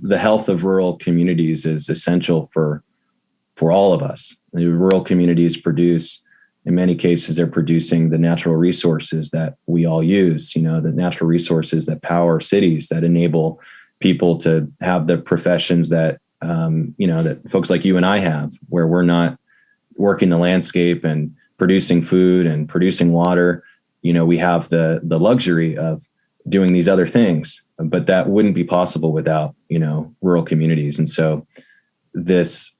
the health of rural communities is essential for all of us. The rural communities produce, in many cases, they're producing the natural resources that we all use, the natural resources that power cities, that enable people to have the professions that, that folks like you and I have, where we're not working the landscape and producing food and producing water. We have the luxury of doing these other things, but that wouldn't be possible without, rural communities. And so it's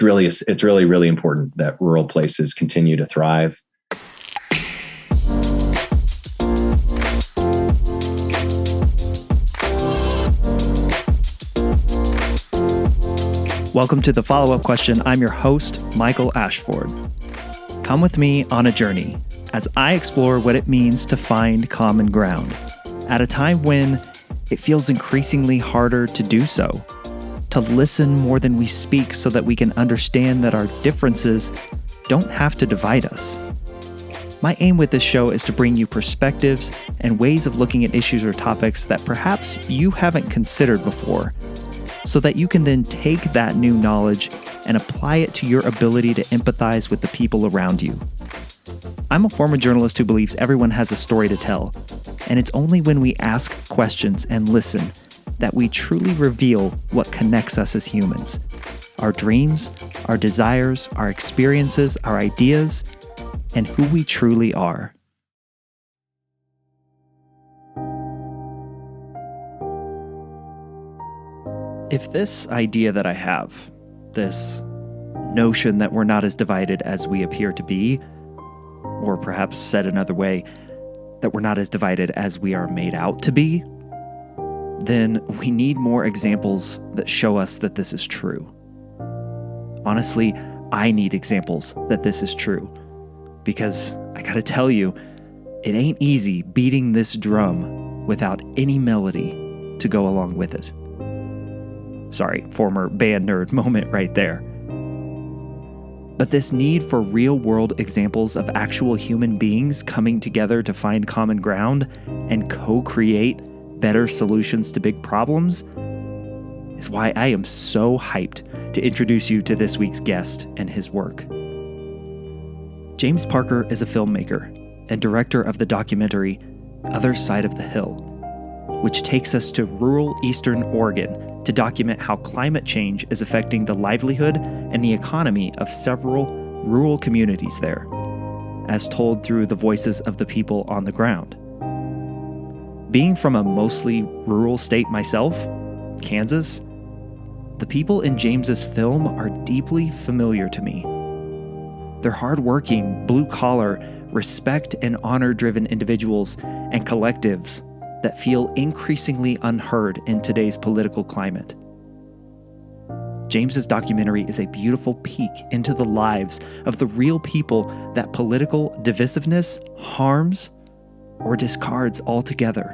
really, really important that rural places continue to thrive. Welcome to the follow-up question. I'm your host, Michael Ashford. Come with me on a journey as I explore what it means to find common ground at a time when it feels increasingly harder to do so, to listen more than we speak so that we can understand that our differences don't have to divide us. My aim with this show is to bring you perspectives and ways of looking at issues or topics that perhaps you haven't considered before, so that you can then take that new knowledge and apply it to your ability to empathize with the people around you. I'm a former journalist who believes everyone has a story to tell, and it's only when we ask questions and listen that we truly reveal what connects us as humans. Our dreams, our desires, our experiences, our ideas, and who we truly are. If this idea that I have, this notion that we're not as divided as we appear to be, or perhaps said another way, that we're not as divided as we are made out to be, then we need more examples that show us that this is true. Honestly, I need examples that this is true, because I gotta tell you, it ain't easy beating this drum without any melody to go along with it. Sorry, former band nerd moment right there. But this need for real-world examples of actual human beings coming together to find common ground and co-create better solutions to big problems is why I am so hyped to introduce you to this week's guest and his work. James Parker is a filmmaker and director of the documentary Other Side of the Hill, which takes us to rural Eastern Oregon to document how climate change is affecting the livelihood and the economy of several rural communities there, as told through the voices of the people on the ground. Being from a mostly rural state myself, Kansas, the people in James's film are deeply familiar to me. They're hardworking, blue-collar, respect and honor-driven individuals and collectives that feel increasingly unheard in today's political climate. James's documentary is a beautiful peek into the lives of the real people that political divisiveness harms or discards altogether.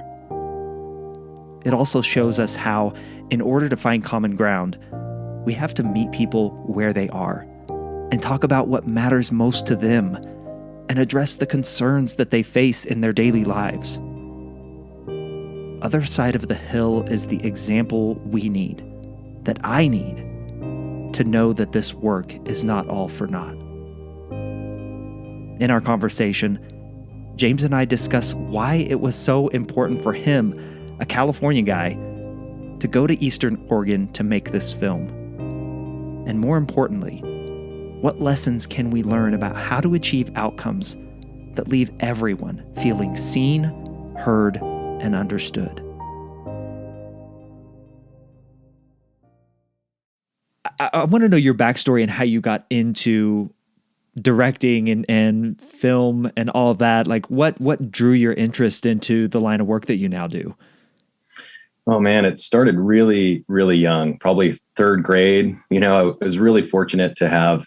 It also shows us how, in order to find common ground, we have to meet people where they are and talk about what matters most to them and address the concerns that they face in their daily lives. Other Side of the Hill is the example we need, that I need, to know that this work is not all for naught. In our conversation, James and I discuss why it was so important for him, a California guy, to go to Eastern Oregon to make this film. And more importantly, what lessons can we learn about how to achieve outcomes that leave everyone feeling seen, heard, and understood? I want to know your backstory and how you got into directing and film and all of that. Like what drew your interest into the line of work that you now do? Oh man, it started really, really young, probably third grade. I was really fortunate to have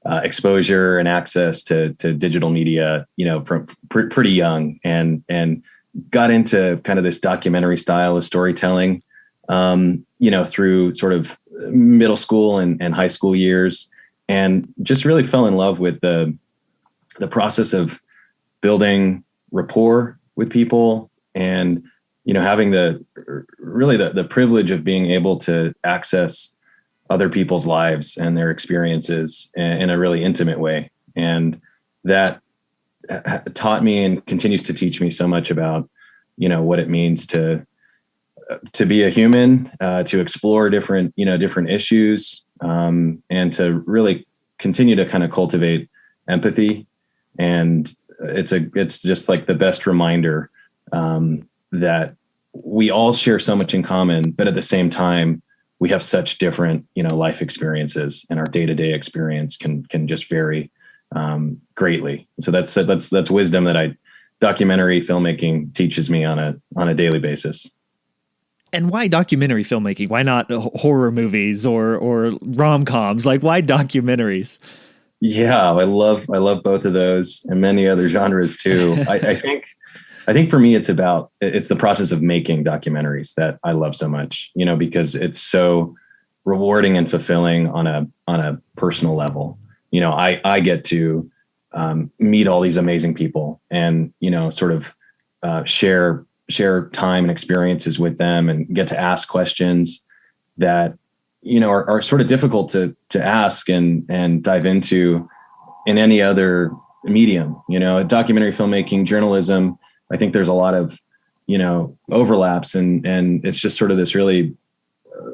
exposure and access to digital media, from pretty young, and got into kind of this documentary style of storytelling, through sort of middle school and high school years, and just really fell in love with the process of building rapport with people and having the privilege of being able to access other people's lives and their experiences in a really intimate way. And that taught me and continues to teach me so much about, what it means to be a human, to explore different issues, and to really continue to kind of cultivate empathy. And it's just like the best reminder, that we all share so much in common, but at the same time, we have such different, life experiences, and our day-to-day experience can just vary, greatly. So that's wisdom that documentary filmmaking teaches me on a daily basis. And why documentary filmmaking? Why not horror movies or rom-coms? Like, why documentaries? Yeah, I love both of those and many other genres too. I think for me, it's the process of making documentaries that I love so much, because it's so rewarding and fulfilling on a personal level. I get to meet all these amazing people and, sort of share time and experiences with them, and get to ask questions that, are sort of difficult to ask and dive into in any other medium. Documentary filmmaking, journalism, I think there's a lot of, overlaps, and it's just sort of this really,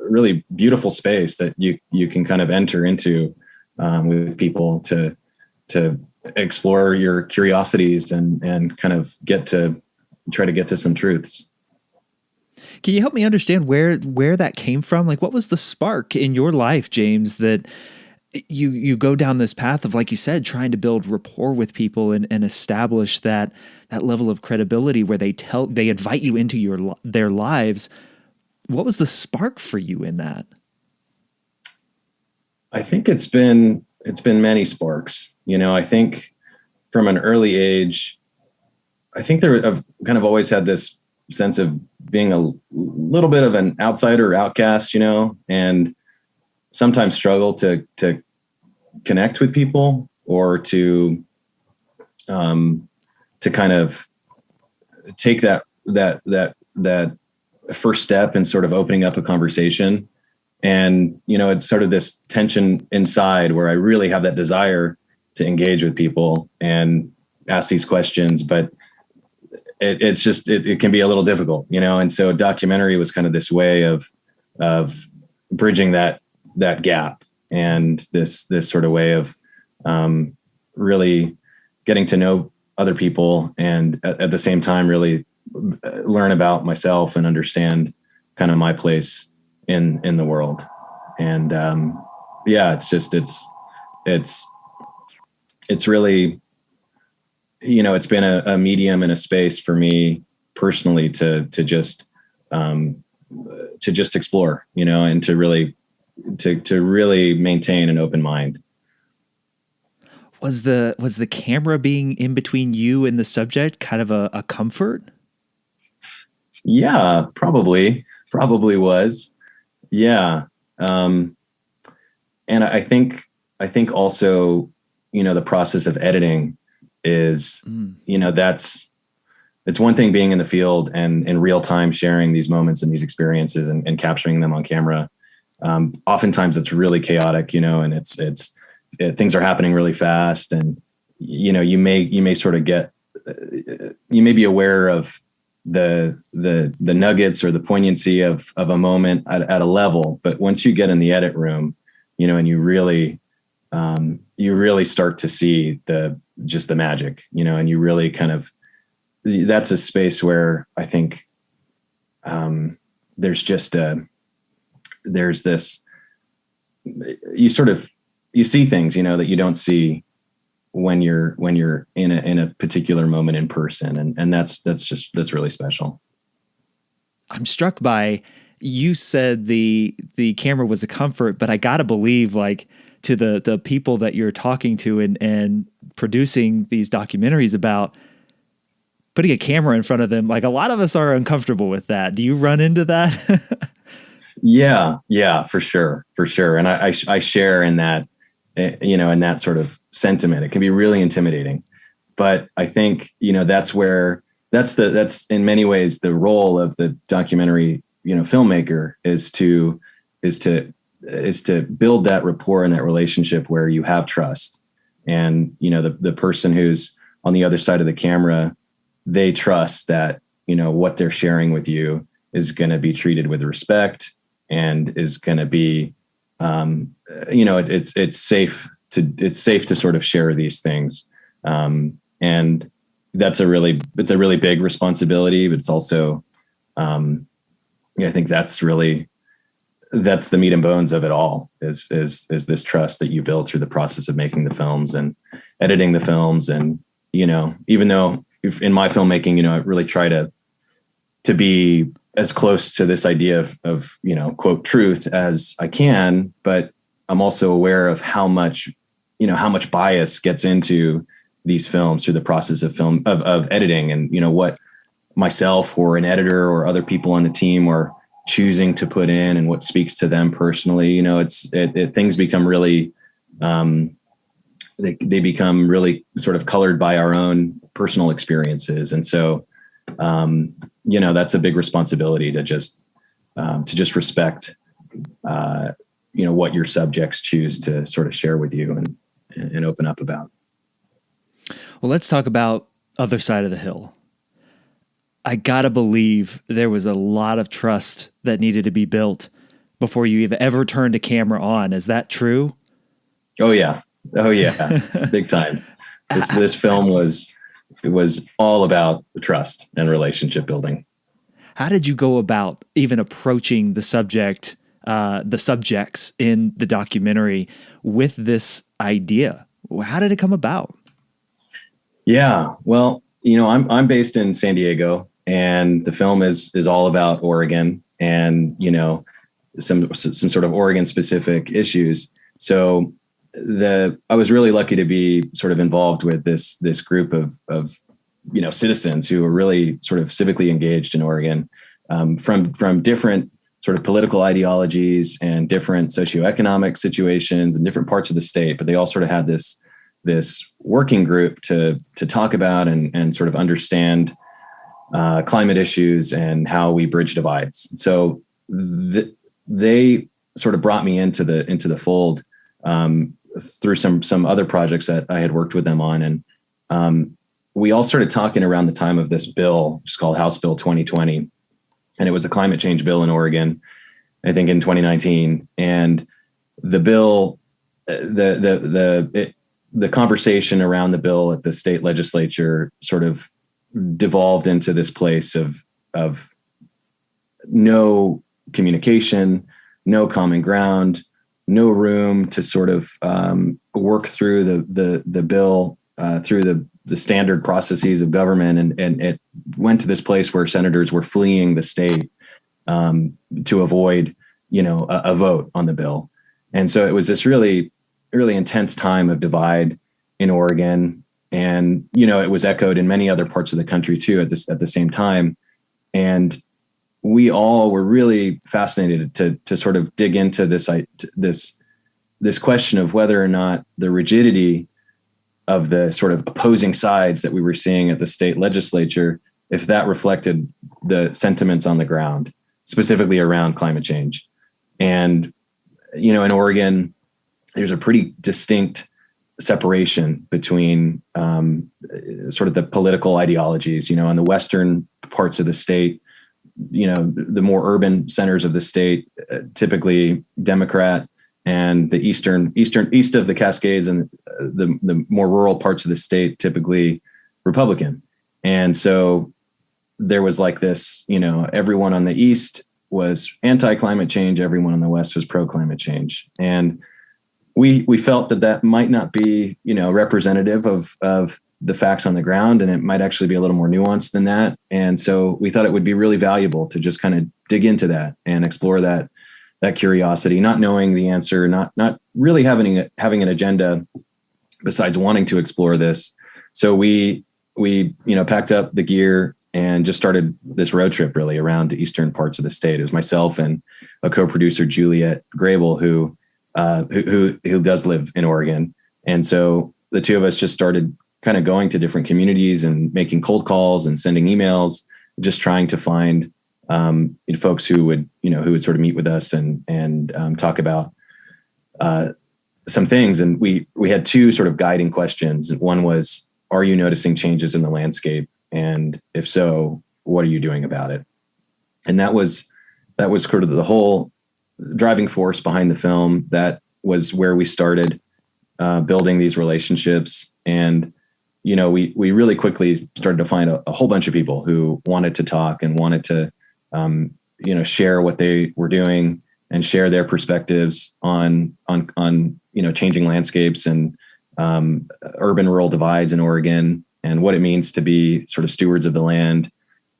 really beautiful space that you can kind of enter into, with people to explore your curiosities and kind of try to get to some truths. Can you help me understand where that came from? Like, what was the spark in your life, James, that you go down this path of, like you said, trying to build rapport with people and establish that level of credibility where they invite you into their lives? What was the spark for you in that? I think it's been many sparks. I think from an early age, I think I've kind of always had this sense of being a little bit of an outsider or outcast, and sometimes struggle to connect with people, or to kind of take that first step in sort of opening up a conversation. And, it's sort of this tension inside where I really have that desire to engage with people and ask these questions, but it can be a little difficult, and so a documentary was kind of this way of bridging that gap, and this sort of way of really getting to know other people, and at the same time really learn about myself and understand kind of my place in the world. And it's really, it's been a medium and a space for me personally to just explore, and to really maintain an open mind. Was the camera being in between you and the subject kind of a comfort? Yeah, probably was. Yeah. And I think also, the process of editing is, it's one thing being in the field and in real time sharing these moments and these experiences and capturing them on camera. Oftentimes it's really chaotic, and things are happening really fast, and, you may sort of you may be aware of the nuggets or the poignancy of a moment at a level, but once you get in the edit room, and you really start to see the magic, and you really kind of, that's a space where I think, there's this, you see things, that you don't see when you're in a particular moment in person. And that's really special. I'm struck by, you said the camera was a comfort, but I gotta believe, like, to the people that you're talking to and producing these documentaries about, putting a camera in front of them, like, a lot of us are uncomfortable with that. Do you run into that? Yeah, for sure. And I share in that, in that sort of sentiment. It can be really intimidating, but I think, that's where that's in many ways the role of the documentary, filmmaker, is to build that rapport and that relationship where you have trust. And, the person who's on the other side of the camera, they trust that, what they're sharing with you is going to be treated with respect and is going to be, it's safe to sort of share these things. And it's a really big responsibility, but it's also, I think that's the meat and bones of it all is this trust that you build through the process of making the films and editing the films. And, even though in my filmmaking, I really try to be as close to this idea of quote truth as I can, but I'm also aware of how much bias gets into these films through the process of editing, and, what myself or an editor or other people on the team are choosing to put in and what speaks to them personally. Things become really, they become really sort of colored by our own personal experiences. And so, that's a big responsibility to just respect, what your subjects choose to sort of share with you and open up about. Well, let's talk about Other Side of the Hill. I gotta believe there was a lot of trust that needed to be built before you ever turned a camera on. Is that true? Oh yeah, big time. This film was all about trust and relationship building. How did you go about even approaching the subjects in the documentary with this idea? How did it come about? Yeah, well, I'm based in San Diego, and the film is all about Oregon and, some sort of Oregon specific issues. So I was really lucky to be sort of involved with this group of citizens who are really sort of civically engaged in Oregon, from different sort of political ideologies and different socioeconomic situations and different parts of the state, but they all sort of had this working group to talk about and sort of understand climate issues and how we bridge divides. So they sort of brought me into the fold through some other projects that I had worked with them on, and we all started talking around the time of this bill, which is called House Bill 2020, and it was a climate change bill in Oregon, I think in 2019, and the bill, the conversation around the bill at the state legislature sort of devolved into this place of no communication, no common ground, no room to sort of work through the bill through the standard processes of government, and it went to this place where senators were fleeing the state to avoid a vote on the bill. And so it was this really intense time of divide in Oregon. And, it was echoed in many other parts of the country too at the same time. And we all were really fascinated to sort of dig into this question of whether or not the rigidity of the sort of opposing sides that we were seeing at the state legislature, if that reflected the sentiments on the ground, specifically around climate change. And, in Oregon, there's a pretty distinct separation between sort of the political ideologies, in the western parts of the state, the more urban centers of the state, typically Democrat, and the east of the Cascades and the more rural parts of the state, typically Republican. And so there was like this, everyone on the east was anti-climate change, everyone on the west was pro-climate change. And we felt that might not be, representative of the facts on the ground, and it might actually be a little more nuanced than that. And so we thought it would be really valuable to just kind of dig into that and explore that curiosity, not knowing the answer, not really having an agenda besides wanting to explore this. So we packed up the gear and just started this road trip really around the eastern parts of the state. It was myself and a co-producer, Juliet Grable, who does live in Oregon. And so the two of us just started kind of going to different communities and making cold calls and sending emails, just trying to find folks who would sort of meet with us and talk about some things. And we had two sort of guiding questions. And one was, are you noticing changes in the landscape? And if so, what are you doing about it? And that was sort of the whole driving force behind the film. That was where we started building these relationships. And, we really quickly started to find a whole bunch of people who wanted to talk and wanted to, share what they were doing and share their perspectives on changing landscapes and urban rural divides in Oregon and what it means to be sort of stewards of the land.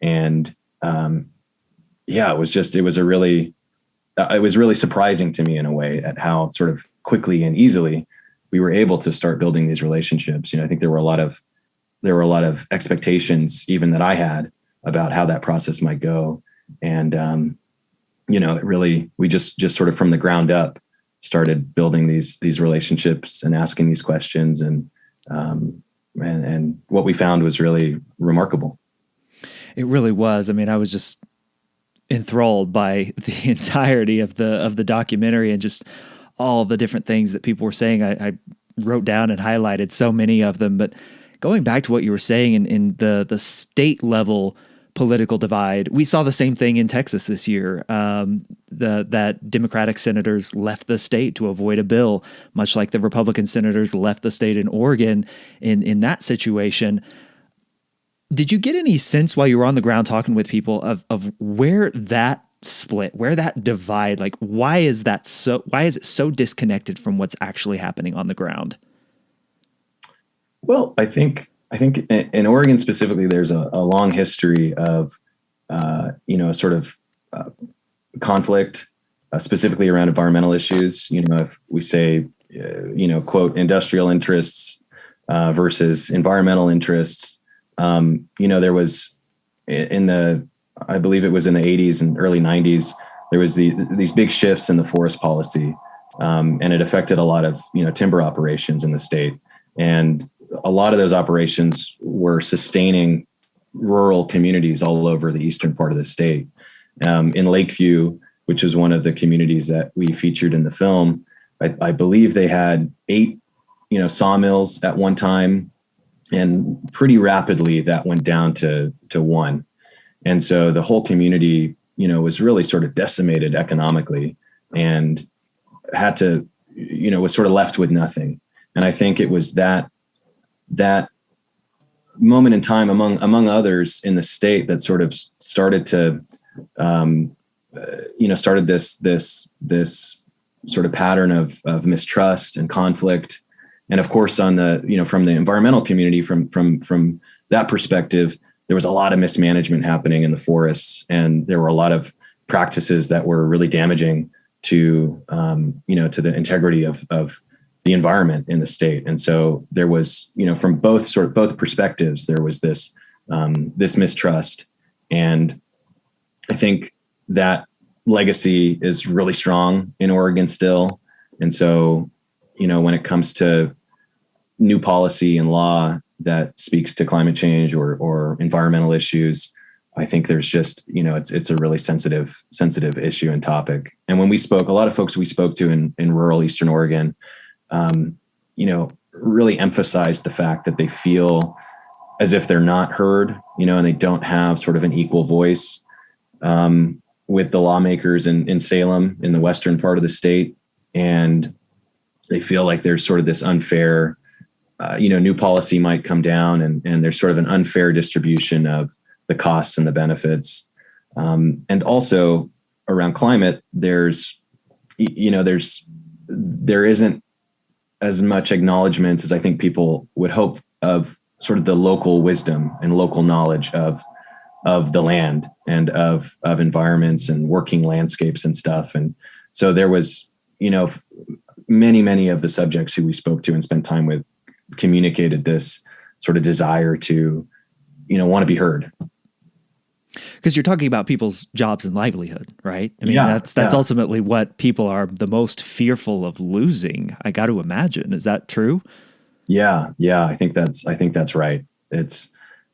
And it was really surprising to me in a way at how sort of quickly and easily we were able to start building these relationships. I think there were a lot of expectations even that I had about how that process might go. And, it really, we just sort of from the ground up started building these relationships and asking these questions. And what we found was really remarkable. It really was. I mean, I was just enthralled by the entirety of the documentary and just all the different things that people were saying. I wrote down and highlighted so many of them, but going back to what you were saying in the state level political divide, we saw the same thing in Texas this year. That Democratic senators left the state to avoid a bill, much like the Republican senators left the state in Oregon in that situation. Did you get any sense while you were on the ground talking with people of where that split, where that divide, like why is it so disconnected from what's actually happening on the ground? Well, I think in Oregon specifically, there's a long history of, sort of conflict, specifically around environmental issues. If we say, quote, industrial interests versus environmental interests, there was I believe it was in the 80s and early 90s, there was these big shifts in the forest policy, and it affected a lot of, timber operations in the state. And a lot of those operations were sustaining rural communities all over the eastern part of the state. In Lakeview, which is one of the communities that we featured in the film, I believe they had 8, sawmills at one time, and pretty rapidly that went down to 1. And so the whole community, was really sort of decimated economically and had to, was sort of left with nothing. And I think it was that moment in time among others in the state that sort of started to, started this sort of pattern of mistrust and conflict. And of course, on the, from the environmental community, from that perspective, there was a lot of mismanagement happening in the forests, and there were a lot of practices that were really damaging to, to the integrity of the environment in the state. And so there was, from both perspectives, there was this mistrust. And I think that legacy is really strong in Oregon still. And so, when it comes to new policy and law that speaks to climate change or environmental issues, I think there's just, it's a really sensitive issue and topic. And when we spoke, a lot of folks we spoke to in rural Eastern Oregon, really emphasized the fact that they feel as if they're not heard, and they don't have sort of an equal voice with the lawmakers in Salem, in the western part of the state. And they feel like there's sort of this unfair, new policy might come down and there's sort of an unfair distribution of the costs and the benefits. And also around climate, there isn't as much acknowledgement as I think people would hope of sort of the local wisdom and local knowledge of the land and of environments and working landscapes and stuff. And so there was, many of the subjects who we spoke to and spent time with communicated this sort of desire to, want to be heard. Because you're talking about people's jobs and livelihood, right? I mean, that's ultimately what people are the most fearful of losing. I got to imagine. Is that true? Yeah. I think that's right. It's,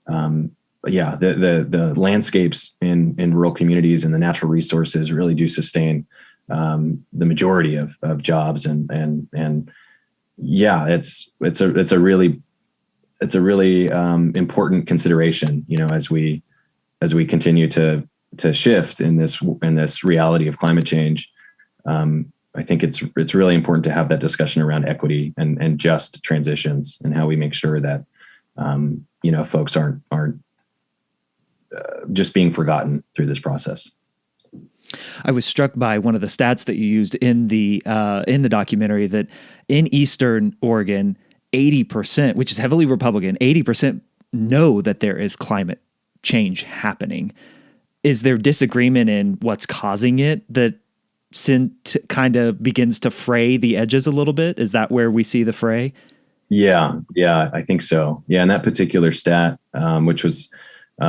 yeah, the landscapes in rural communities and the natural resources really do sustain the majority of jobs, and yeah, it's a really important consideration, as we continue to shift in this reality of climate change. I think it's really important to have that discussion around equity and just transitions, and how we make sure that folks aren't just being forgotten through this process. I was struck by one of the stats that you used in the documentary, that in Eastern Oregon, 80%, which is heavily Republican, 80% know that there is climate change happening. Is there disagreement in what's causing it that kind of begins to fray the edges a little bit? Is that where we see the fray? Yeah, I think so. Yeah, and that particular stat, which was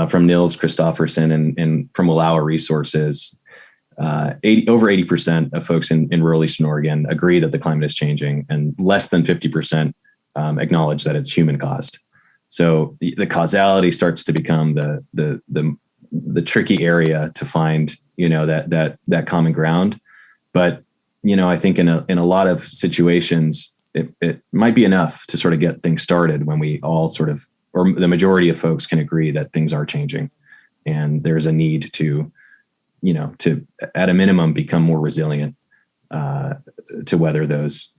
from Nils Christofferson and from Wallowa Resources, over 80% of folks in rural Eastern Oregon agree that the climate is changing, and less than 50% acknowledge that it's human caused. So the causality starts to become the tricky area to find, that common ground. But I think in a lot of situations, it might be enough to sort of get things started when we all sort of, or the majority of folks, can agree that things are changing, and there's a need to at a minimum become more resilient to weather those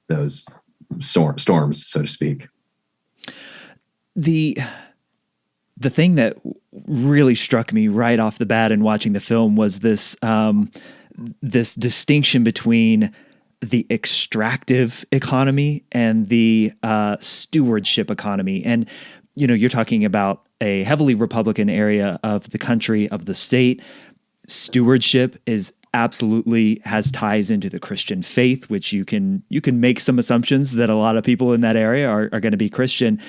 storms, so to speak. The thing that really struck me right off the bat in watching the film was this distinction between the extractive economy and the stewardship economy. And, you're talking about a heavily Republican area of the country, of the state. Stewardship is absolutely has ties into the Christian faith, which you can make some assumptions that a lot of people in that area are going to be Christian.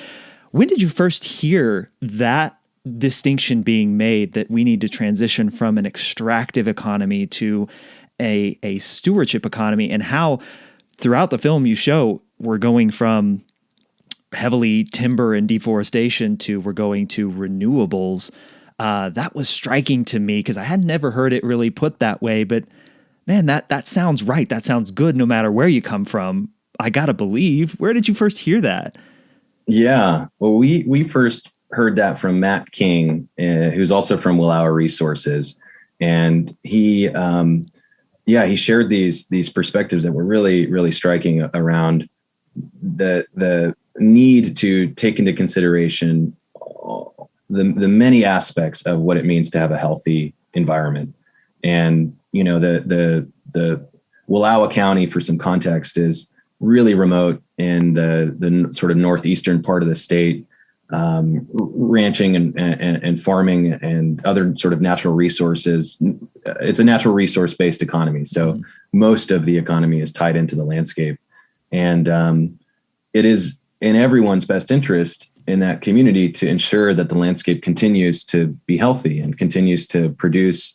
When did you first hear that distinction being made, that we need to transition from an extractive economy to a stewardship economy, and how throughout the film you show we're going from heavily timber and deforestation to we're going to renewables? That was striking to me because I had never heard it really put that way. But man, that sounds right. That sounds good no matter where you come from. I got to believe. Where did you first hear that? Yeah, well, we first heard that from Matt King, who's also from Wallowa Resources, and he shared these perspectives that were really, really striking around the need to take into consideration the many aspects of what it means to have a healthy environment. And the Wallowa County, for some context, is really remote in the sort of northeastern part of the state. Ranching and farming and other sort of natural resources. It's a natural resource based economy. So most of the economy is tied into the landscape, and it is in everyone's best interest in that community to ensure that the landscape continues to be healthy and continues to produce,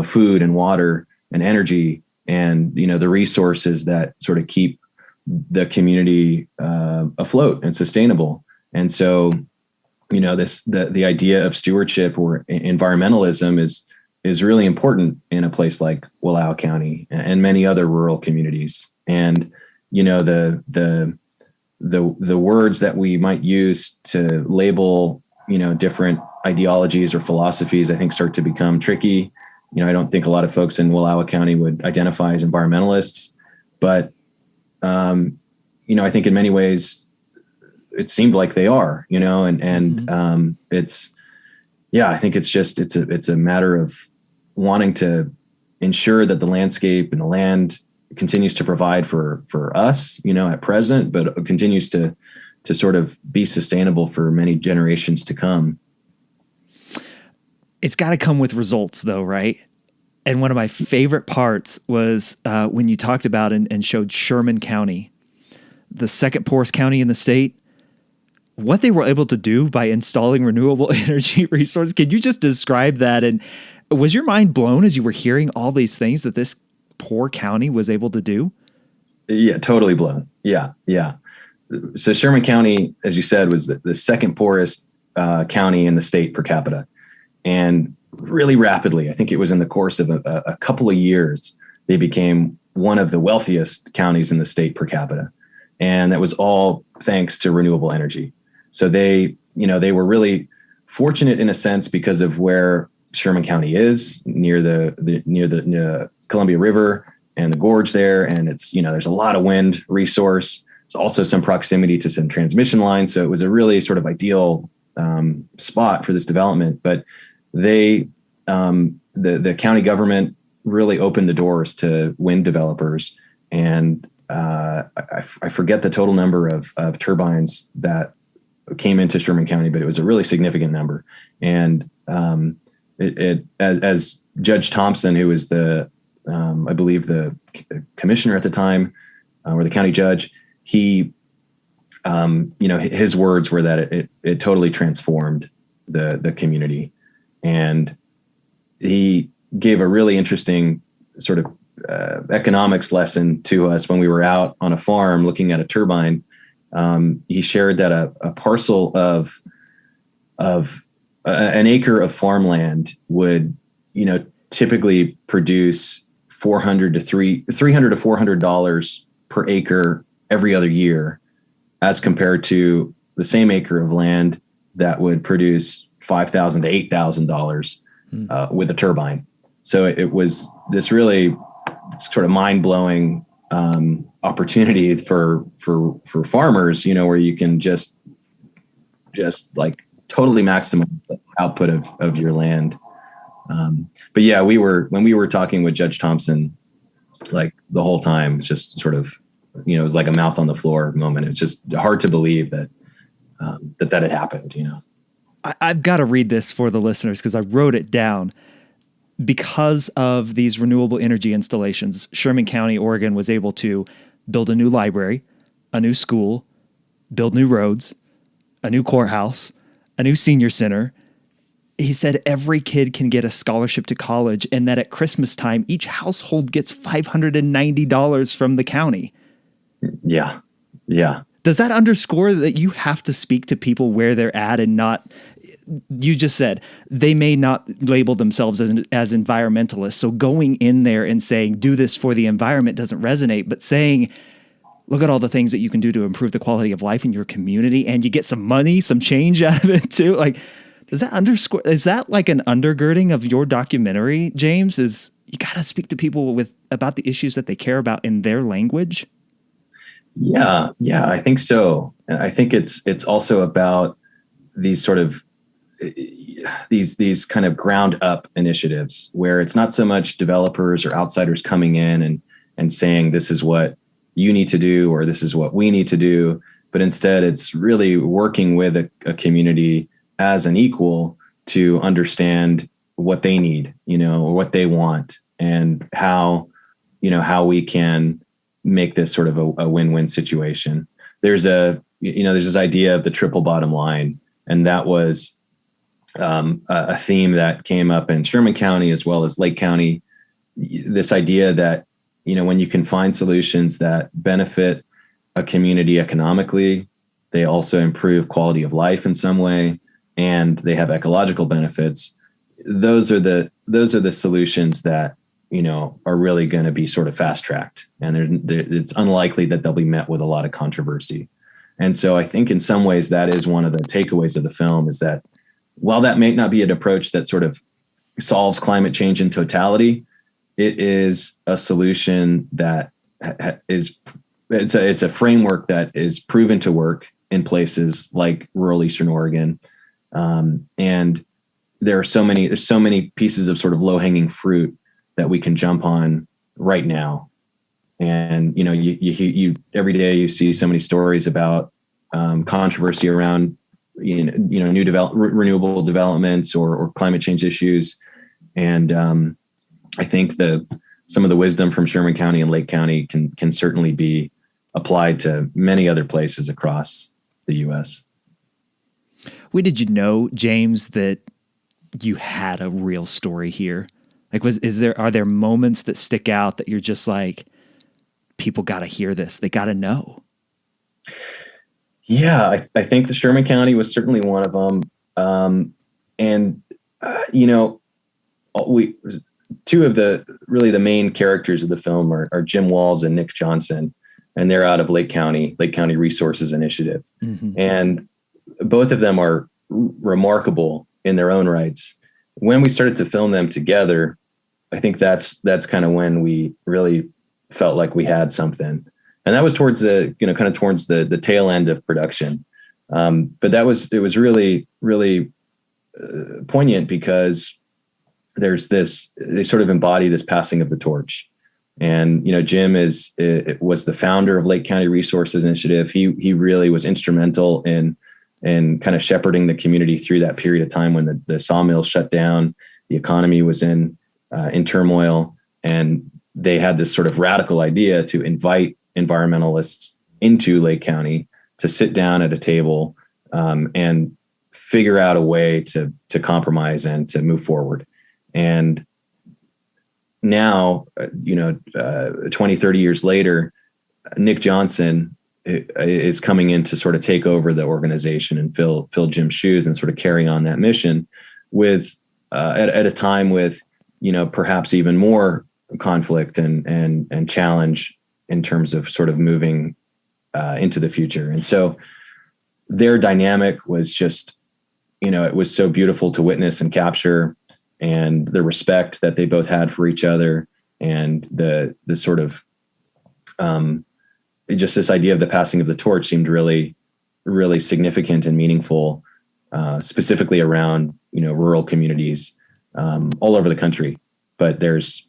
food and water and energy, and, the resources that sort of keep the community afloat and sustainable. And so, the idea of stewardship or environmentalism is really important in a place like Wallowa County and many other rural communities. And, the words that we might use to label, different ideologies or philosophies, I think start to become tricky. I don't think a lot of folks in Wallowa County would identify as environmentalists, but, I think in many ways it seemed like they are, and it's, I think it's a matter of wanting to ensure that the landscape and the land continues to provide for us, at present, but continues to sort of be sustainable for many generations to come. It's got to come with results though, right? And one of my favorite parts was when you talked about and showed Sherman County, the second poorest county in the state, what they were able to do by installing renewable energy resources. Can you just describe that? And was your mind blown as you were hearing all these things that this poor county was able to do? Yeah, totally blown. Yeah. So Sherman County, as you said, was the second poorest county in the state per capita. And really rapidly, I think it was in the course of a couple of years, they became one of the wealthiest counties in the state per capita. And that was all thanks to renewable energy. So they were really fortunate in a sense because of where Sherman County is near the Columbia River and the gorge there. And it's, there's a lot of wind resource. There's also some proximity to some transmission lines. So it was a really sort of ideal spot for this development. But the county government really opened the doors to wind developers. And I forget the total number of turbines that came into Sherman County, but it was a really significant number. And as Judge Thompson, who was I believe the commissioner at the time, or the county judge, he, his words were that it totally transformed the community. And he gave a really interesting sort of economics lesson to us when we were out on a farm looking at a turbine. He shared that a parcel of an acre of farmland would, typically produce $300 to $400 per acre every other year, as compared to the same acre of land that would produce $5,000 to $8,000 with a turbine. So it was this really sort of mind-blowing opportunity for farmers, where you can just like totally maximize the output of your land. But yeah, when we were talking with Judge Thompson, like the whole time, it's just sort of, it was like a mouth on the floor moment. It's just hard to believe that that had happened, I've got to read this for the listeners because I wrote it down. Because of these renewable energy installations, Sherman County, Oregon was able to build a new library, a new school, build new roads, a new courthouse, a new senior center. He said every kid can get a scholarship to college, and that at Christmas time, each household gets $590 from the county. Yeah. Yeah. Does that underscore that you have to speak to people where they're at and not... You just said they may not label themselves as environmentalists. So going in there and saying, do this for the environment doesn't resonate, but saying, look at all the things that you can do to improve the quality of life in your community, and you get some money, some change out of it too. Like, does that underscore, is that like an undergirding of your documentary, James? Is you got to speak to people about the issues that they care about in their language? Yeah, I think so. And I think it's also about these sort of these kind of ground up initiatives where it's not so much developers or outsiders coming in and saying this is what you need to do or this is what we need to do, but instead it's really working with a community as an equal to understand what they need, or what they want, and how we can make this sort of a win-win situation. There's this idea of the triple bottom line, and that was a theme that came up in Sherman County as well as Lake County. This idea that, when you can find solutions that benefit a community economically, they also improve quality of life in some way, and they have ecological benefits. Those are the solutions that, are really going to be sort of fast tracked, and it's unlikely that they'll be met with a lot of controversy. And so I think in some ways that is one of the takeaways of the film, is that while that may not be an approach that sort of solves climate change in totality, it is a solution that it's a framework that is proven to work in places like rural Eastern Oregon. And there's so many pieces of sort of low hanging fruit that we can jump on right now. And, you every day you see so many stories about controversy around, new renewable developments or climate change issues. And I think some of the wisdom from Sherman County and Lake County can certainly be applied to many other places across the U.S. When did you know, James, that you had a real story here? Like, are there moments that stick out that you're just like, people got to hear this, they got to know? Yeah, I think the Sherman County was certainly one of them. And you know, we two of the main characters of the film are Jim Walls and Nick Johnson, and they're out of Lake County Resources Initiative, Mm-hmm. and both of them are remarkable in their own rights. When we started to film them together, I think that's kind of when we really felt like we had something, and that was towards the tail end of production. But it was really poignant because they sort of embody this passing of the torch. And, Jim was the founder of Lake County Resources Initiative. He really was instrumental in kind of shepherding the community through that period of time when the sawmill shut down, the economy was in turmoil, and they had this sort of radical idea to invite environmentalists into Lake County to sit down at a table and figure out a way to compromise and to move forward. And now, 20, 30 years later, Nick Johnson is coming in to sort of take over the organization and fill Jim's shoes and sort of carry on that mission with at a time with, perhaps even more conflict and challenge in terms of sort of moving into the future. And so their dynamic was just, it was so beautiful to witness and capture, and the respect that they both had for each other, and the sort of just this idea of the passing of the torch seemed really, really significant and meaningful, specifically around, rural communities all over the country. But there's,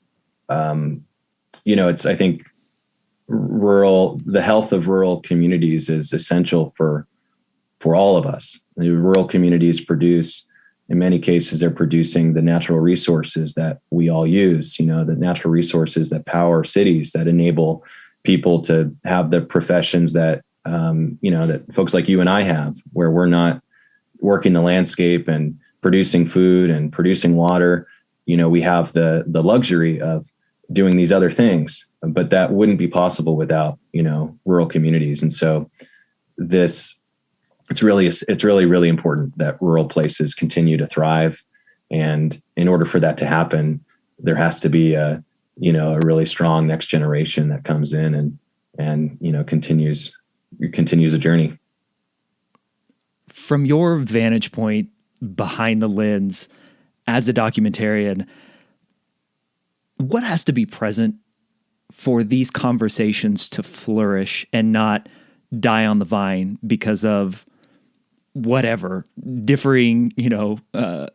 I think the health of rural communities is essential for all of us. The rural communities produce, in many cases, they're producing the natural resources that we all use, the natural resources that power cities, that enable people to have the professions that, that folks like you and I have, where we're not working the landscape and producing food and producing water. We have the luxury of doing these other things, but that wouldn't be possible without, rural communities. And so it's really, really important that rural places continue to thrive. And in order for that to happen, there has to be a really strong next generation that comes in and continues a journey. From your vantage point behind the lens as a documentarian, what has to be present for these conversations to flourish and not die on the vine because of whatever differing,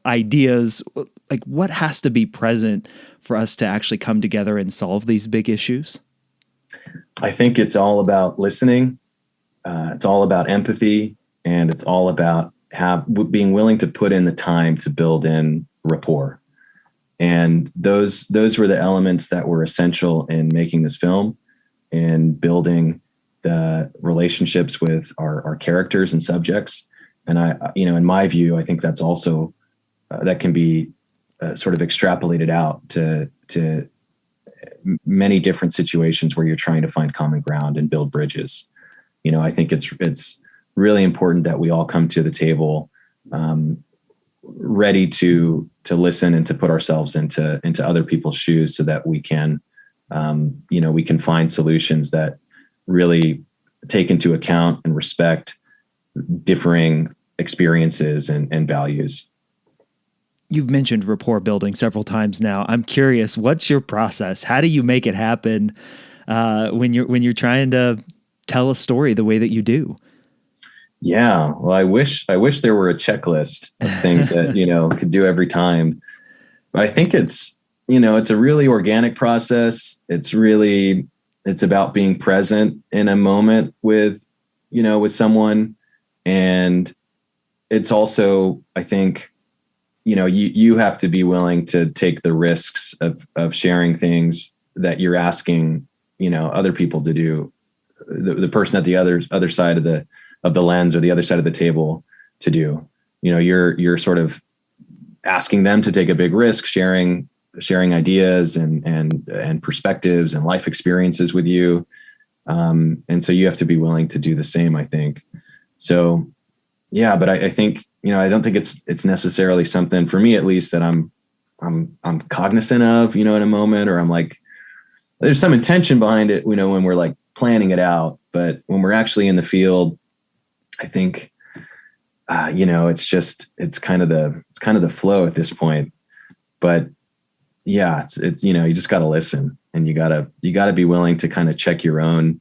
ideas? Like, what has to be present for us to actually come together and solve these big issues? I think it's all about listening. It's all about empathy, and it's all about being willing to put in the time to build in rapport. And those were the elements that were essential in making this film and building the relationships with our characters and subjects. And in my view, I think that's also that can be sort of extrapolated out to many different situations where you're trying to find common ground and build bridges. I think it's really important that we all come to the table ready to listen and to put ourselves into other people's shoes, so that we can we can find solutions that really take into account and respect differing experiences and values. You've mentioned rapport building several times now. I'm curious, what's your process? How do you make it happen when you're trying to tell a story the way that you do? Yeah, well, I wish there were a checklist of things that could do every time. But I think it's a really organic process. It's about being present in a moment with someone, and it's also, I think, you have to be willing to take the risks of sharing things that you're asking, other people to do, the person at the other side of the lens or the other side of the table to do. You're sort of asking them to take a big risk, sharing ideas and perspectives and life experiences with you. And so you have to be willing to do the same, I think. So yeah, but I think, I don't think it's necessarily something, for me at least, that I'm cognizant of, in a moment, or I'm like, there's some intention behind it, when we're like planning it out. But when we're actually in the field, I think, it's kind of the flow at this point. But yeah, it's you just got to listen, and you got to be willing to kind of check your own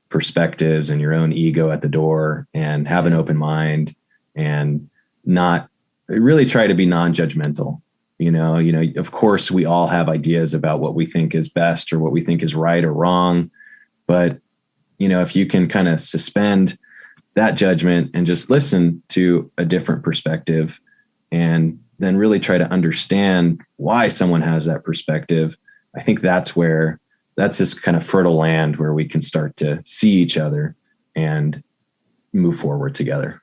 perspectives and your own ego at the door, and have an open mind, and not really try to be non-judgmental. Of course we all have ideas about what we think is best, or what we think is right or wrong. But, if you can kind of suspend that judgment and just listen to a different perspective, and then really try to understand why someone has that perspective, I think that's this kind of fertile land where we can start to see each other and move forward together.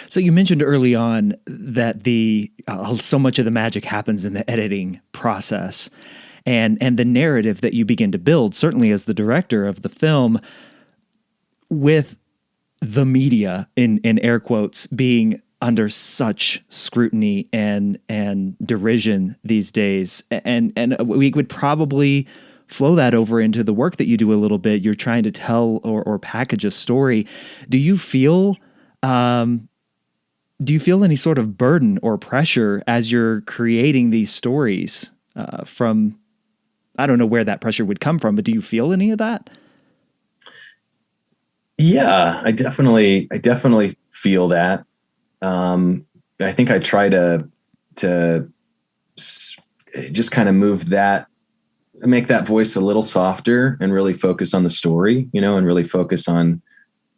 So you mentioned early on that so much of the magic happens in the editing process, and the narrative that you begin to build, certainly as the director of the film, with the media in air quotes being under such scrutiny and derision these days, and we would probably flow that over into the work that you do a little bit. You're trying to tell or package a story. Do you feel any sort of burden or pressure as you're creating these stories from, I don't know where that pressure would come from, but do you feel any of that? Yeah, I definitely feel that. I think I try to just kind of make that voice a little softer, and really focus on the story, and really focus on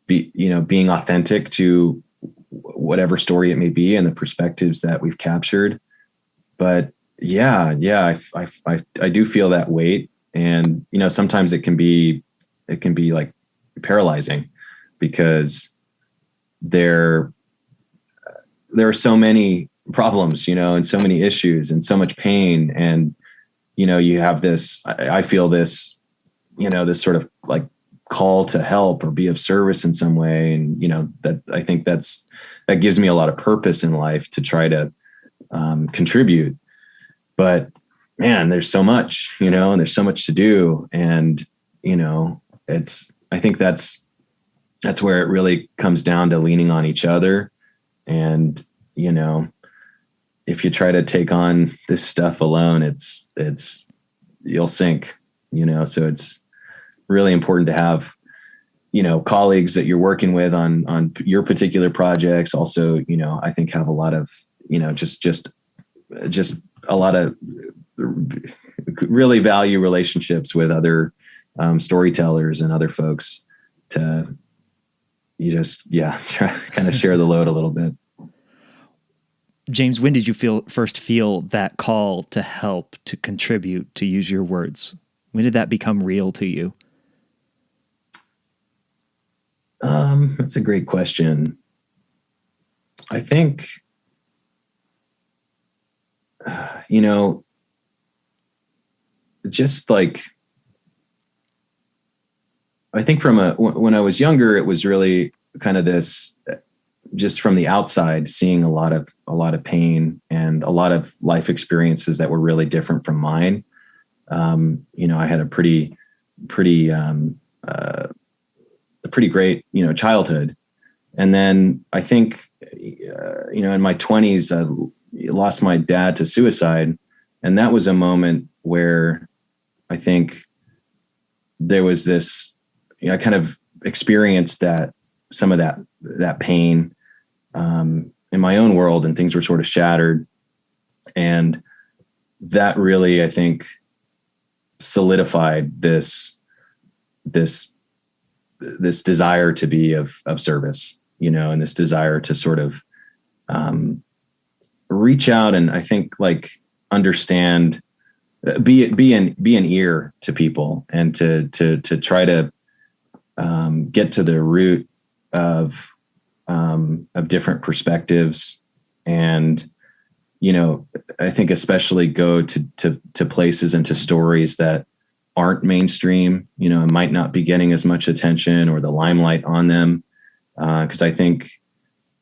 being authentic to whatever story it may be, and the perspectives that we've captured. But yeah, I do feel that weight. And, sometimes it can be like paralyzing, because there are so many problems, and so many issues, and so much pain. And, you have this, I feel this, this sort of like call to help or be of service in some way. And, that I think that gives me a lot of purpose in life, to try to contribute. But man, there's so much, and there's so much to do. And, I think that's where it really comes down to leaning on each other. And, if you try to take on this stuff alone, you'll sink, so it's really important to have, colleagues that you're working with on your particular projects. Also, I think have a lot of, just a lot of really value relationships with other storytellers and other folks, to try kind of share the load a little bit. James, when did you first feel that call to help, to contribute, to use your words? When did that become real to you? That's a great question. I think, just like, I think when I was younger, it was really kind of this, just from the outside, seeing a lot of pain and a lot of life experiences that were really different from mine. I had a pretty great, childhood. And then I think, in my 20s, I lost my dad to suicide. And that was a moment where I think there was this, I kind of experienced some of that pain in my own world, and things were sort of shattered. And that really, I think, solidified this desire to be of service, and this desire to sort of reach out, and I think, like, understand, be an ear to people, and to try to get to the root of different perspectives. And, I think especially go to places and to stories that aren't mainstream, might not be getting as much attention or the limelight on them. Because I think,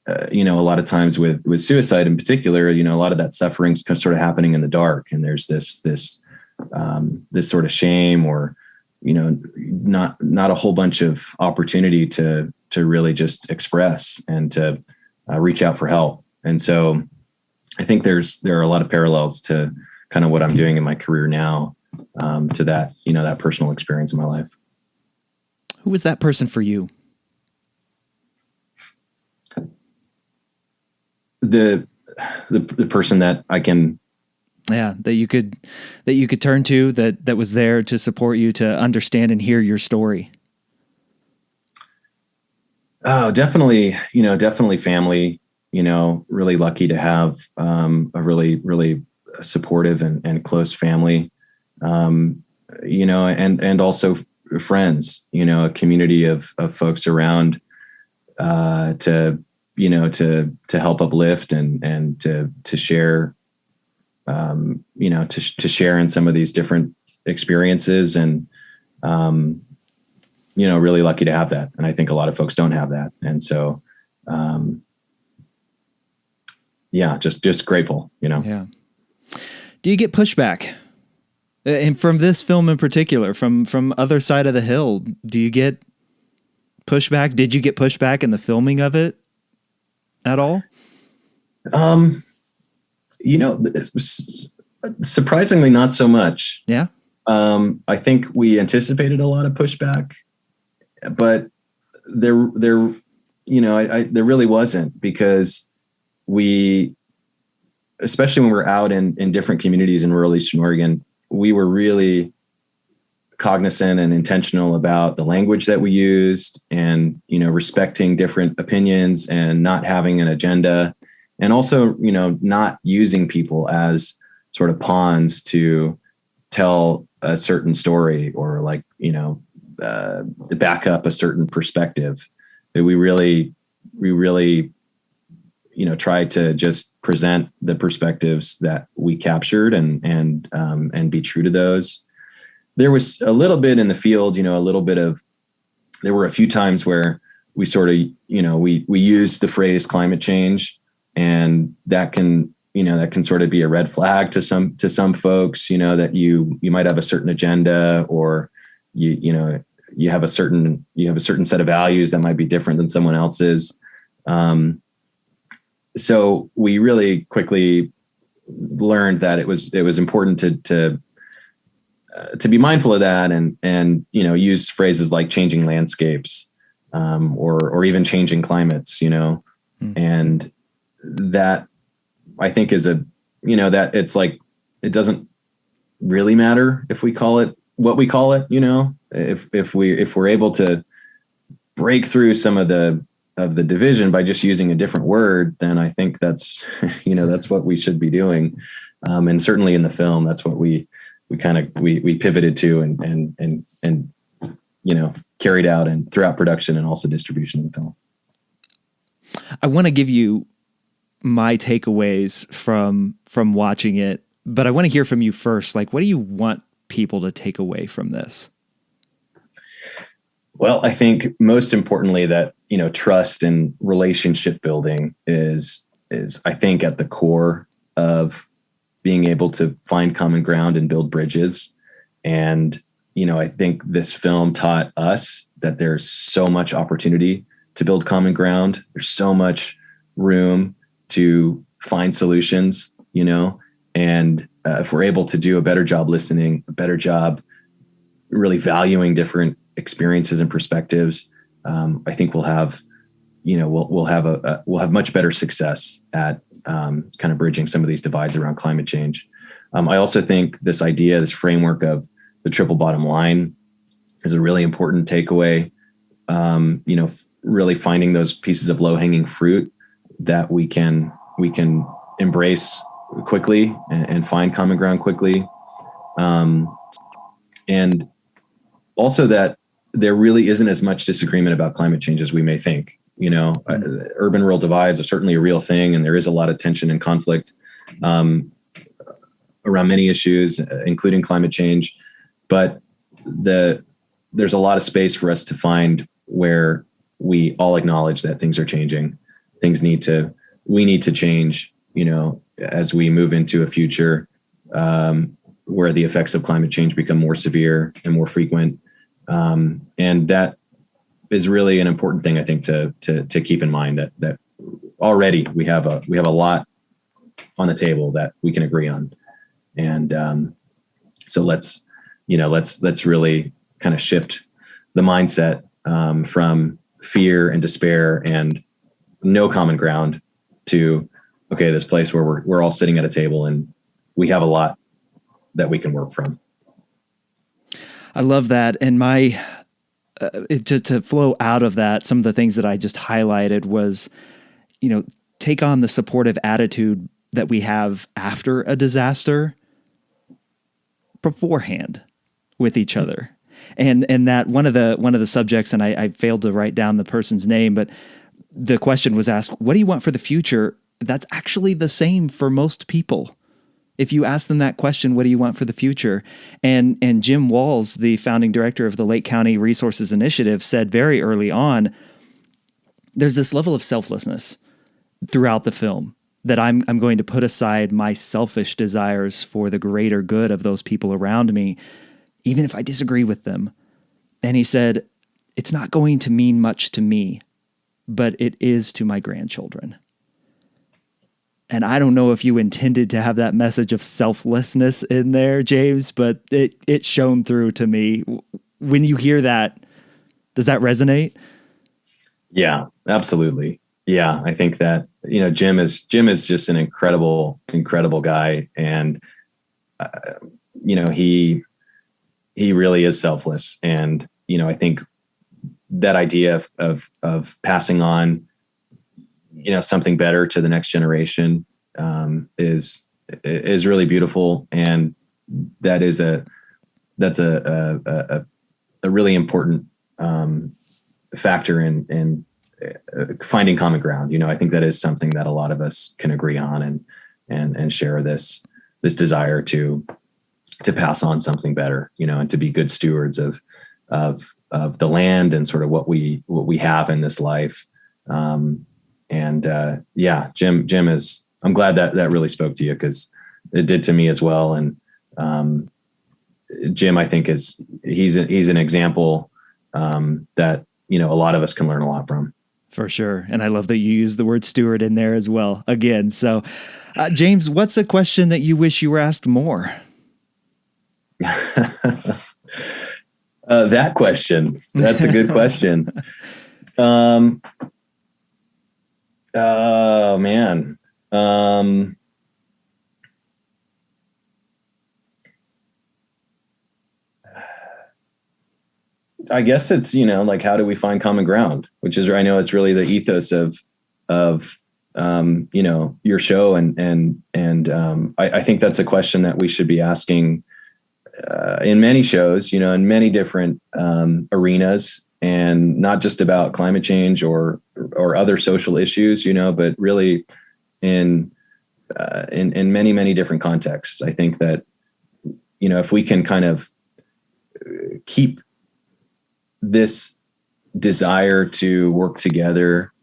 a lot of times with suicide in particular, a lot of that suffering's sort of happening in the dark, and there's this sort of shame, or not a whole bunch of opportunity to really just express and to reach out for help. And so I think there are a lot of parallels to kind of what I'm doing in my career now, to that, that personal experience in my life. Who was that person for you? The person that I can, that you could turn to, that was there to support you, to understand and hear your story. Oh, definitely family. Really lucky to have a really, really supportive and close family. And also friends. A community of folks around to help uplift and to share. To share in some of these different experiences, and really lucky to have that. And I think a lot of folks don't have that. And so, just grateful, Yeah. Do you get pushback? And from this film in particular, from Other Side of the Hill, do you get pushback? Did you get pushback in the filming of it at all? Surprisingly not so much. Yeah. I think we anticipated a lot of pushback, but there really wasn't, because especially when we're out in different communities in rural Eastern Oregon, we were really cognizant and intentional about the language that we used, and, respecting different opinions and not having an agenda, and also, not using people as sort of pawns to tell a certain story, or back up a certain perspective. We really tried to just present the perspectives that we captured, and be true to those. There was a little bit in the field, there were a few times where we sort of, we used the phrase climate change, and that can sort of be a red flag to some folks, that you might have a certain agenda, or you have a certain set of values that might be different than someone else's. So we really quickly learned that it was important to be mindful of that, and use phrases like changing landscapes, or even changing climates, and that, I think, is that it's like, it doesn't really matter if we call it what we call it, if we're able to break through some of the division by just using a different word, then I think that's, that's what we should be doing. And certainly in the film, that's what we pivoted to and carried out and throughout production, and also distribution of the film. I want to give you my takeaways from watching it, but I want to hear from you first. Like, what do you want people to take away from this? Well, I think most importantly that, trust and relationship building is I think at the core of being able to find common ground and build bridges. And, I think this film taught us that there's so much opportunity to build common ground. There's so much room to find solutions, and if we're able to do a better job listening, a better job really valuing different experiences and perspectives, I think we'll have much better success at kind of bridging some of these divides around climate change. I also think this framework of the triple bottom line is a really important takeaway. Really finding those pieces of low hanging fruit that we can embrace quickly and find common ground quickly. And also that there really isn't as much disagreement about climate change as we may think. Urban rural divides are certainly a real thing, and there is a lot of tension and conflict around many issues, including climate change. But there's a lot of space for us to find where we all acknowledge that things are changing. We need to change, as we move into a future where the effects of climate change become more severe and more frequent. And that is really an important thing, I think, to keep in mind, that already we have a lot on the table that we can agree on. And so let's really kind of shift the mindset from fear and despair and no common ground to, okay, this place where we're all sitting at a table and we have a lot that we can work from. I love that. And to flow out of that, some of the things that I just highlighted was, take on the supportive attitude that we have after a disaster beforehand with each other. And that one of the subjects, and I failed to write down the person's name, but the question was asked, what do you want for the future? That's actually the same for most people. If you ask them that question, what do you want for the future? And Jim Walls, the founding director of the Lake County Resources Initiative, said very early on, there's this level of selflessness throughout the film that I'm going to put aside my selfish desires for the greater good of those people around me, even if I disagree with them. And he said, it's not going to mean much to me, but it is to my grandchildren. And I don't know if you intended to have that message of selflessness in there, James, but it shone through to me. When you hear that, does that resonate? Yeah, absolutely. Yeah, I think that, Jim is just an incredible guy. And, he really is selfless. And, I think that idea of passing on, something better to the next generation is really beautiful. And that's a really important factor in finding common ground. I think that is something that a lot of us can agree on and share this desire to pass on something better, and to be good stewards of the land and sort of what we have in this life. Jim is, I'm glad that really spoke to you, because it did to me as well. And Jim, I think he's an example that, a lot of us can learn a lot from. For sure. And I love that you use the word steward in there as well. Again, so James, what's a question that you wish you were asked more? That question. That's a good question. Oh man. I guess it's, like, how do we find common ground, which is, I know it's really the ethos of your show. And I think that's a question that we should be asking in many shows, in many different arenas, and not just about climate change or other social issues, but really in many, many different contexts. I think that, if we can kind of keep this desire to work together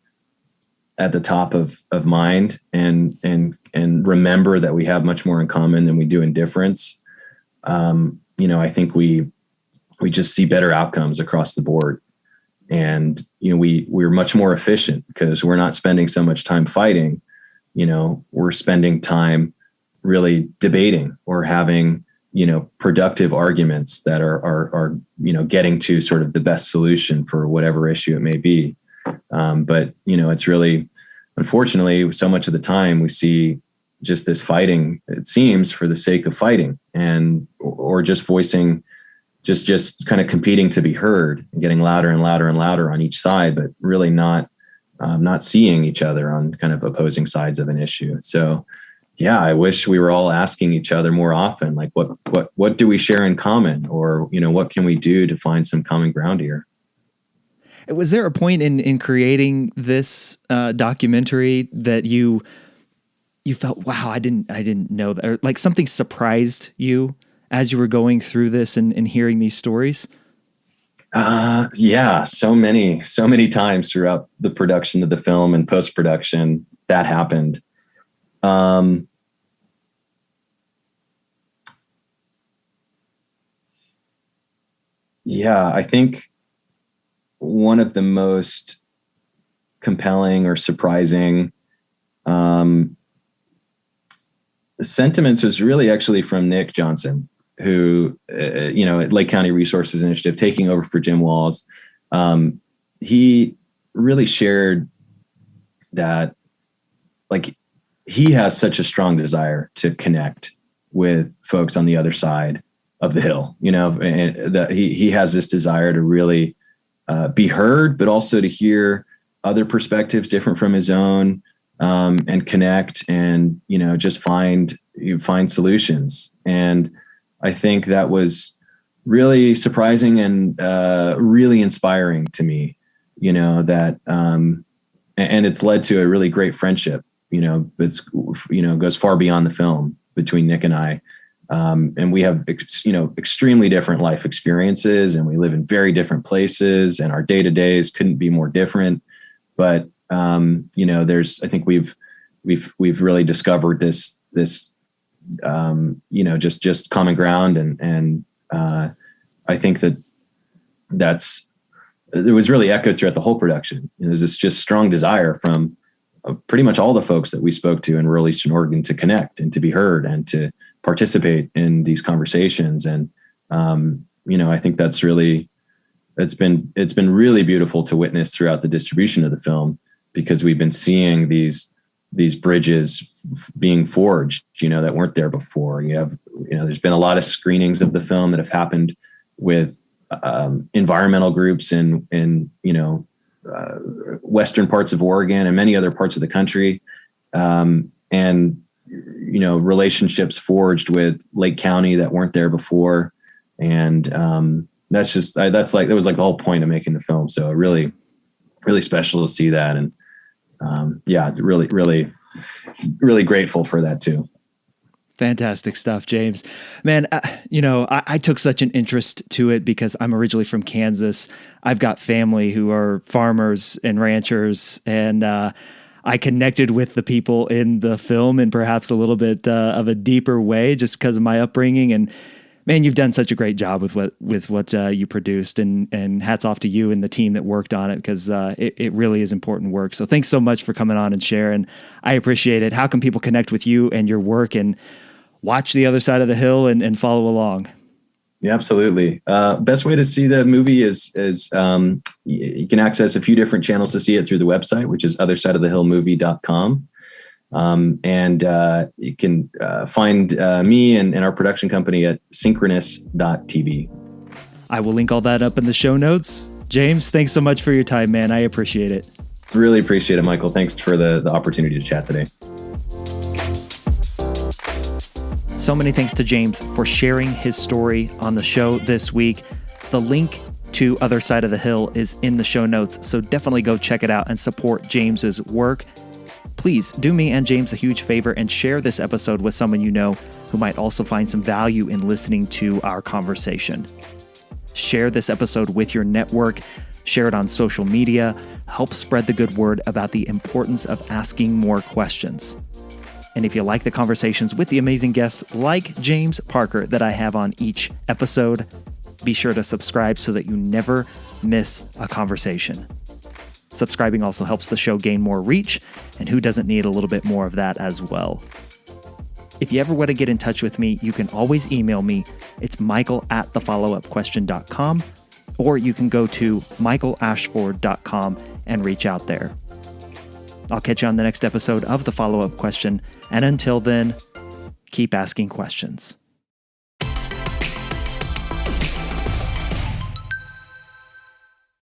at the top of mind and remember that we have much more in common than we do in difference. I think we just see better outcomes across the board. And, we're much more efficient because we're not spending so much time fighting. We're spending time really debating or having, productive arguments that are getting to sort of the best solution for whatever issue it may be. But, it's really, unfortunately, so much of the time we see just this fighting, it seems, for the sake of fighting, or just voicing, just kind of competing to be heard and getting louder and louder and louder on each side, but really not seeing each other on kind of opposing sides of an issue. So yeah, I wish we were all asking each other more often, like, what do we share in common, or, what can we do to find some common ground here? Was there a point in creating this documentary that you felt, wow, I didn't know that, or like something surprised you as you were going through this and hearing these stories? Yeah, so many times throughout the production of the film and post-production that happened. Um, yeah, I think one of the most compelling or surprising um, sentiments was really actually from Nick Johnson, who, at Lake County Resources Initiative, taking over for Jim Walls. He really shared that, like, he has such a strong desire to connect with folks on the other side of the hill, and that he has this desire to really be heard, but also to hear other perspectives different from his own, and connect and, just find solutions. And I think that was really surprising and really inspiring to me, that, and it's led to a really great friendship, it's, goes far beyond the film between Nick and I. And we have, extremely different life experiences, and we live in very different places, and our day-to-days couldn't be more different. But, I think we've really discovered this, just common ground. And I think it was really echoed throughout the whole production. There's this just strong desire from pretty much all the folks that we spoke to in rural Eastern Oregon to connect and to be heard and to participate in these conversations. And, I think that's really, it's been really beautiful to witness throughout the distribution of the film, because we've been seeing these bridges being forged, that weren't there before. There's been a lot of screenings of the film that have happened with environmental groups in western parts of Oregon and many other parts of the country, and relationships forged with Lake County that weren't there before. And that was like the whole point of making the film. So really, really special to see that. And really, really, really grateful for that too. Fantastic stuff, James. Man, I took such an interest to it because I'm originally from Kansas. I've got family who are farmers and ranchers, and I connected with the people in the film in perhaps a little bit of a deeper way just because of my upbringing. And man, you've done such a great job with what you produced, and hats off to you and the team that worked on it, because it really is important work. So thanks so much for coming on and sharing. I appreciate it. How can people connect with you and your work and watch The Other Side of the Hill and follow along? Yeah, absolutely. Best way to see the movie is you can access a few different channels to see it through the website, which is othersideofthehillmovie.com. And you can find me and our production company at synchronous.tv. I will link all that up in the show notes. James, thanks so much for your time, man. I appreciate it. Really appreciate it, Michael. Thanks for the opportunity to chat today. So many thanks to James for sharing his story on the show this week. The link to Other Side of the Hill is in the show notes, so definitely go check it out and support James's work. Please do me and James a huge favor and share this episode with someone you know who might also find some value in listening to our conversation. Share this episode with your network, share it on social media, help spread the good word about the importance of asking more questions. And if you like the conversations with the amazing guests like James Parker that I have on each episode, be sure to subscribe so that you never miss a conversation. Subscribing also helps the show gain more reach, and who doesn't need a little bit more of that as well? If you ever want to get in touch with me, you can always email me. It's michael@thefollowupquestion.com, or you can go to michaelashford.com and reach out there. I'll catch you on the next episode of The Follow-Up Question, and until then, keep asking questions.